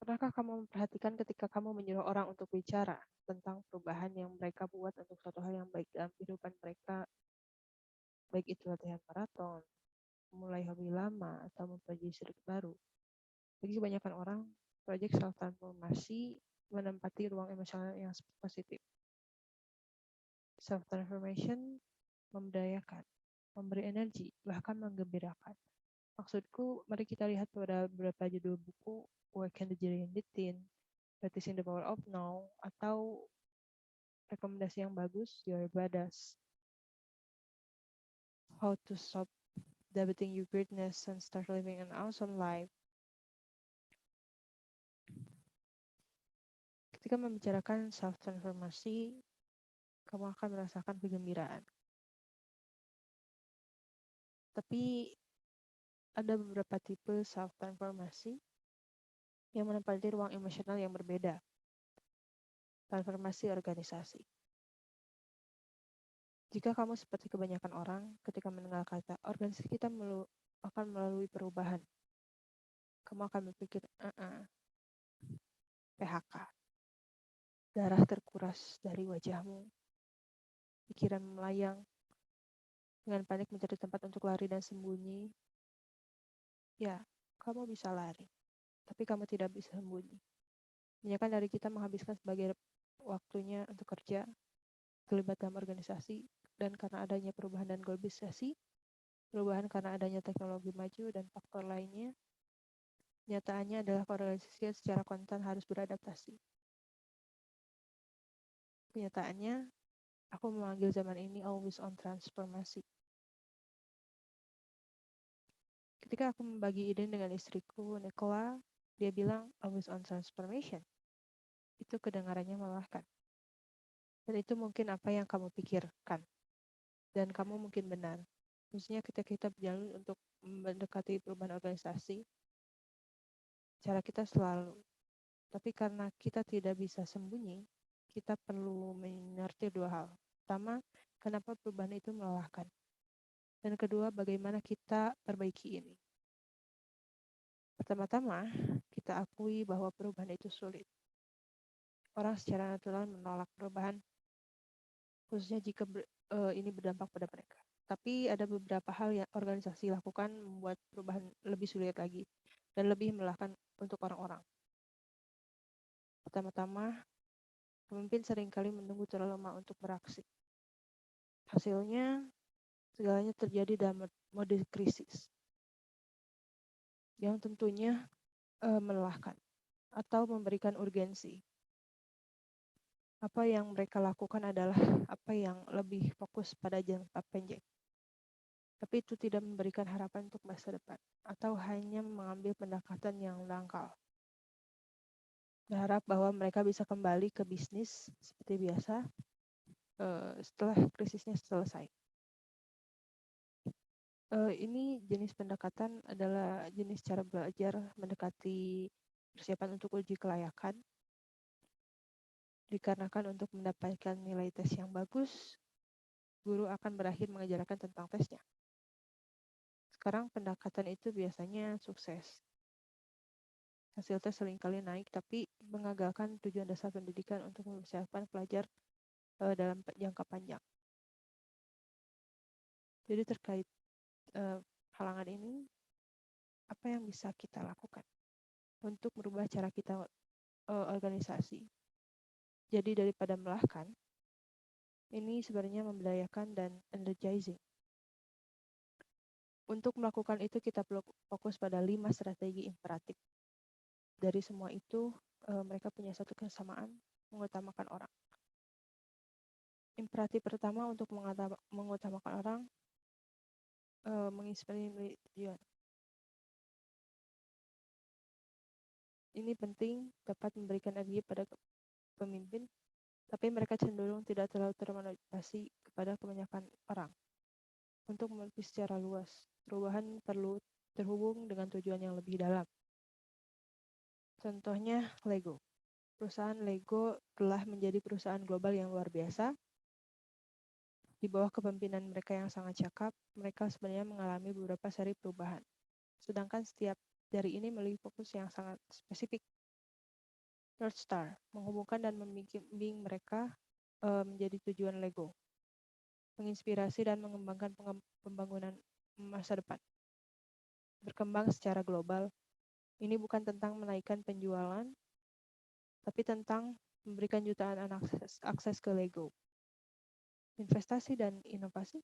Pernahkah kamu memperhatikan ketika kamu menyuruh orang untuk bicara tentang perubahan yang mereka buat untuk suatu hal yang baik dalam kehidupan mereka, baik itu latihan maraton, mulai hobi lama, atau mempelajari skill baru? Bagi kebanyakan orang, proyek self-transformasi menempati ruang emosional yang positif. Self-transformation memberdayakan, memberi energi, bahkan menggembirakan. Maksudku, mari kita lihat pada beberapa judul buku, Awaken the Giant Teen, Practicing the Power of Now, atau rekomendasi yang bagus, Your Badass, How to Stop Debating Your Greatness and Start Living an Awesome Life. Ketika membicarakan self-transformasi, kamu akan merasakan kegembiraan. Tapi ada beberapa tipe self-transformasi yang menempati ruang emosional yang berbeda. Transformasi organisasi. Jika kamu seperti kebanyakan orang, ketika mendengar kata organisasi kita akan melalui perubahan, kamu akan berpikir, PHK. Darah terkuras dari wajahmu, pikiran melayang, dengan panik mencari tempat untuk lari dan sembunyi. Ya, kamu bisa lari, tapi kamu tidak bisa sembunyi. Kebanyakan dari kita menghabiskan sebagai waktunya untuk kerja, terlibat dalam organisasi, dan karena adanya perubahan dan globalisasi, perubahan karena adanya teknologi maju dan faktor lainnya, nyataannya adalah organisasi secara konstan harus beradaptasi. Kenyataannya, aku memanggil zaman ini always on transformasi. Ketika aku membagi ide dengan istriku, Nicola, dia bilang always on transformation. Itu kedengarannya melelahkan. Dan itu mungkin apa yang kamu pikirkan. Dan kamu mungkin benar. Maksudnya ketika kita berjalan untuk mendekati perubahan organisasi, cara kita selalu. Tapi karena kita tidak bisa sembunyi, kita perlu mengerti dua hal. Pertama, kenapa perubahan itu melelahkan. Dan kedua, bagaimana kita perbaiki ini. Pertama-tama, kita akui bahwa perubahan itu sulit. Orang secara natural menolak perubahan, khususnya jika ini berdampak pada mereka. Tapi ada beberapa hal yang organisasi lakukan membuat perubahan lebih sulit lagi dan lebih melelahkan untuk orang-orang. Pertama-tama, pemimpin seringkali menunggu terlalu lama untuk beraksi. Hasilnya, segalanya terjadi dalam mode krisis, yang tentunya melelahkan atau memberikan urgensi. Apa yang mereka lakukan adalah apa yang lebih fokus pada jangka pendek. Tapi itu tidak memberikan harapan untuk masa depan, atau hanya mengambil pendekatan yang dangkal. Berharap bahwa mereka bisa kembali ke bisnis seperti biasa setelah krisisnya selesai. Ini jenis pendekatan adalah jenis cara belajar mendekati persiapan untuk uji kelayakan. Dikarenakan untuk mendapatkan nilai tes yang bagus, guru akan berakhir mengajarkan tentang tesnya. Sekarang pendekatan itu biasanya sukses. Hasil tes seringkali naik, tapi mengagalkan tujuan dasar pendidikan untuk mempersiapkan pelajar dalam jangka panjang. Jadi terkait halangan ini, apa yang bisa kita lakukan untuk merubah cara kita organisasi? Jadi daripada melelahkan, ini sebenarnya memberdayakan dan energizing. Untuk melakukan itu, kita perlu fokus pada 5 strategi imperatif. Dari semua itu, mereka punya satu kesamaan, mengutamakan orang. Imperatif pertama untuk mengutamakan orang, menginspirasi tujuan. Ini penting, dapat memberikan energi pada pemimpin, tapi mereka cenderung tidak terlalu termotivasi kepada kebanyakan orang. Untuk mengerti secara luas, perubahan perlu terhubung dengan tujuan yang lebih dalam. Contohnya Lego. Perusahaan Lego telah menjadi perusahaan global yang luar biasa. Di bawah kepemimpinan mereka yang sangat cakap, mereka sebenarnya mengalami beberapa seri perubahan. Sedangkan setiap dari ini memiliki fokus yang sangat spesifik. North Star, menghubungkan dan membimbing mereka menjadi tujuan Lego, menginspirasi dan mengembangkan pembangunan masa depan. Berkembang secara global, ini bukan tentang menaikkan penjualan, tapi tentang memberikan jutaan anak akses ke Lego. Investasi dan inovasi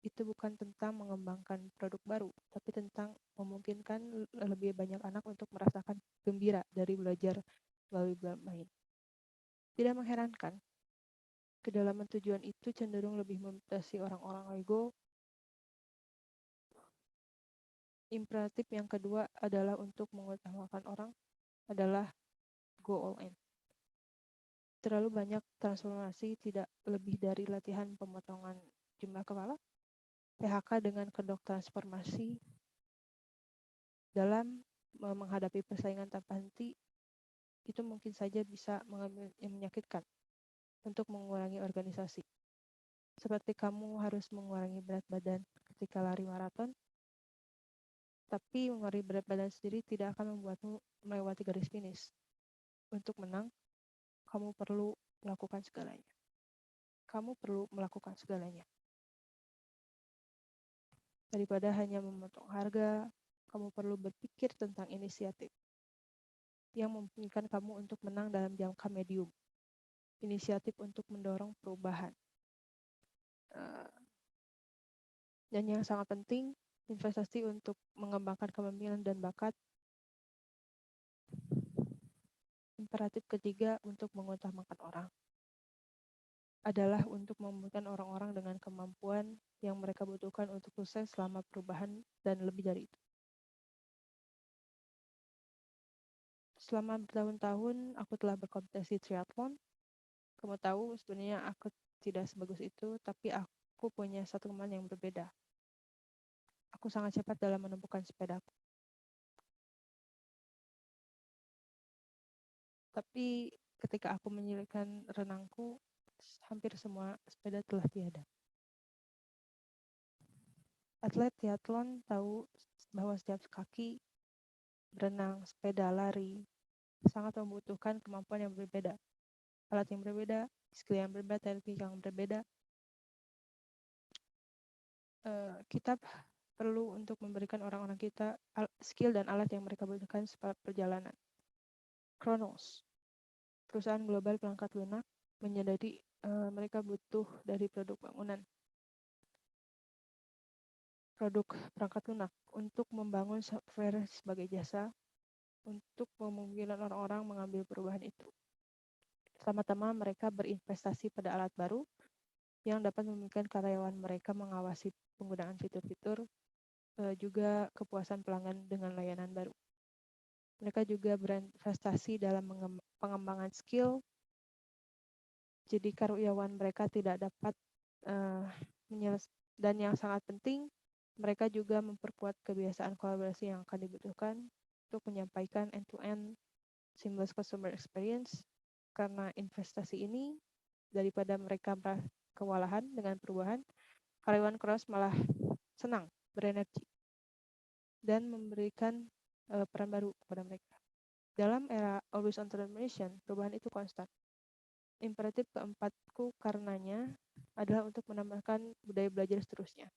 itu bukan tentang mengembangkan produk baru, tapi tentang memungkinkan lebih banyak anak untuk merasakan gembira dari belajar melalui bermain. Tidak mengherankan, kedalaman tujuan itu cenderung lebih membatasi orang-orang Lego. Imperatif yang kedua adalah untuk mengutamakan orang adalah go all in. Terlalu banyak transformasi tidak lebih dari latihan pemotongan jumlah kepala, PHK dengan kedok transformasi dalam menghadapi persaingan tanpa henti, itu mungkin saja bisa menyakitkan untuk mengurangi organisasi. Seperti kamu harus mengurangi berat badan ketika lari maraton, tapi mengurangi berat badan sendiri tidak akan membuatmu melewati garis finish. Untuk menang, kamu perlu melakukan segalanya. Kamu perlu melakukan segalanya. Daripada hanya memotong harga, kamu perlu berpikir tentang inisiatif yang memungkinkan kamu untuk menang dalam jangka medium. Inisiatif untuk mendorong perubahan. Dan yang sangat penting, investasi untuk mengembangkan kepemimpinan dan bakat. Imperatif ketiga untuk mengutamakan orang adalah untuk membutuhkan orang-orang dengan kemampuan yang mereka butuhkan untuk sukses selama perubahan dan lebih dari itu. Selama bertahun-tahun, aku telah berkompetisi triathlon. Kamu tahu, sebenarnya aku tidak sebagus itu, tapi aku punya satu teman yang berbeda. Aku sangat cepat dalam menemukan sepedaku. Tapi ketika aku menyelipkan renangku, hampir semua sepeda telah tiada. Atlet triathlon tahu bahwa setiap kaki berenang, sepeda, lari sangat membutuhkan kemampuan yang berbeda, alat yang berbeda, skill yang berbeda, teknik yang berbeda. Kita perlu untuk memberikan orang-orang kita skill dan alat yang mereka butuhkan saat perjalanan. Kronos, perusahaan global perangkat lunak, menyadari mereka butuh dari produk bangunan, produk perangkat lunak untuk membangun software sebagai jasa untuk memungkinkan orang-orang mengambil perubahan itu. Pertama-tama mereka berinvestasi pada alat baru yang dapat memungkinkan karyawan mereka mengawasi penggunaan fitur-fitur, juga kepuasan pelanggan dengan layanan baru. Mereka juga berinvestasi dalam pengembangan skill, jadi karyawan mereka tidak dapat dan yang sangat penting, mereka juga memperkuat kebiasaan kolaborasi yang akan dibutuhkan untuk menyampaikan end-to-end seamless customer experience, karena investasi ini daripada mereka kewalahan dengan perubahan, karyawan Kronos malah senang, berenergi, dan memberikan peran baru kepada mereka. Dalam era always on transformation, perubahan itu konstan. Imperatif keempatku karenanya adalah untuk menambahkan budaya belajar seterusnya.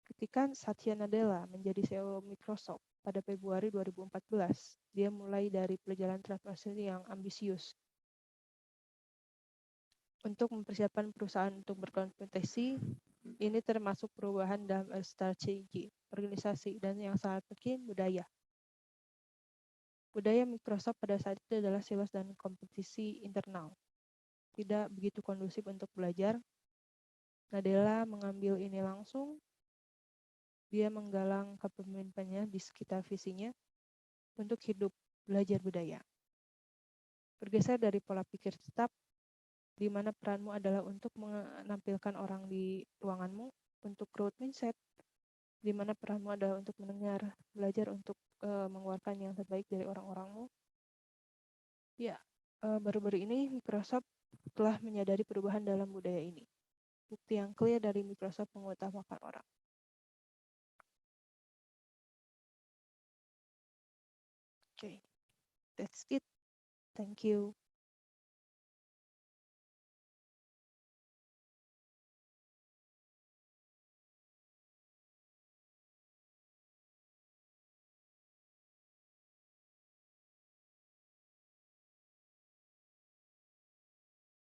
Ketika Satya Nadella menjadi CEO Microsoft pada Februari 2014, dia mulai dari perjalanan transformasi yang ambisius untuk mempersiapkan perusahaan untuk berkompetisi. Ini termasuk perubahan dalam strategi, organisasi, dan yang sangat penting budaya. Budaya Microsoft pada saat itu adalah silos dan kompetisi internal. Tidak begitu kondusif untuk belajar. Nadella mengambil ini langsung. Dia menggalang kepemimpinannya di sekitar visinya untuk hidup belajar budaya. Bergeser dari pola pikir tetap, di mana peranmu adalah untuk menampilkan orang di ruanganmu, untuk growth mindset, di mana peranmu adalah untuk mendengar, belajar untuk mengeluarkan yang terbaik dari orang-orangmu. Ya, baru-baru ini Microsoft telah menyadari perubahan dalam budaya ini. Bukti yang clear dari Microsoft mengutamakan orang. Oke, that's it. Thank you.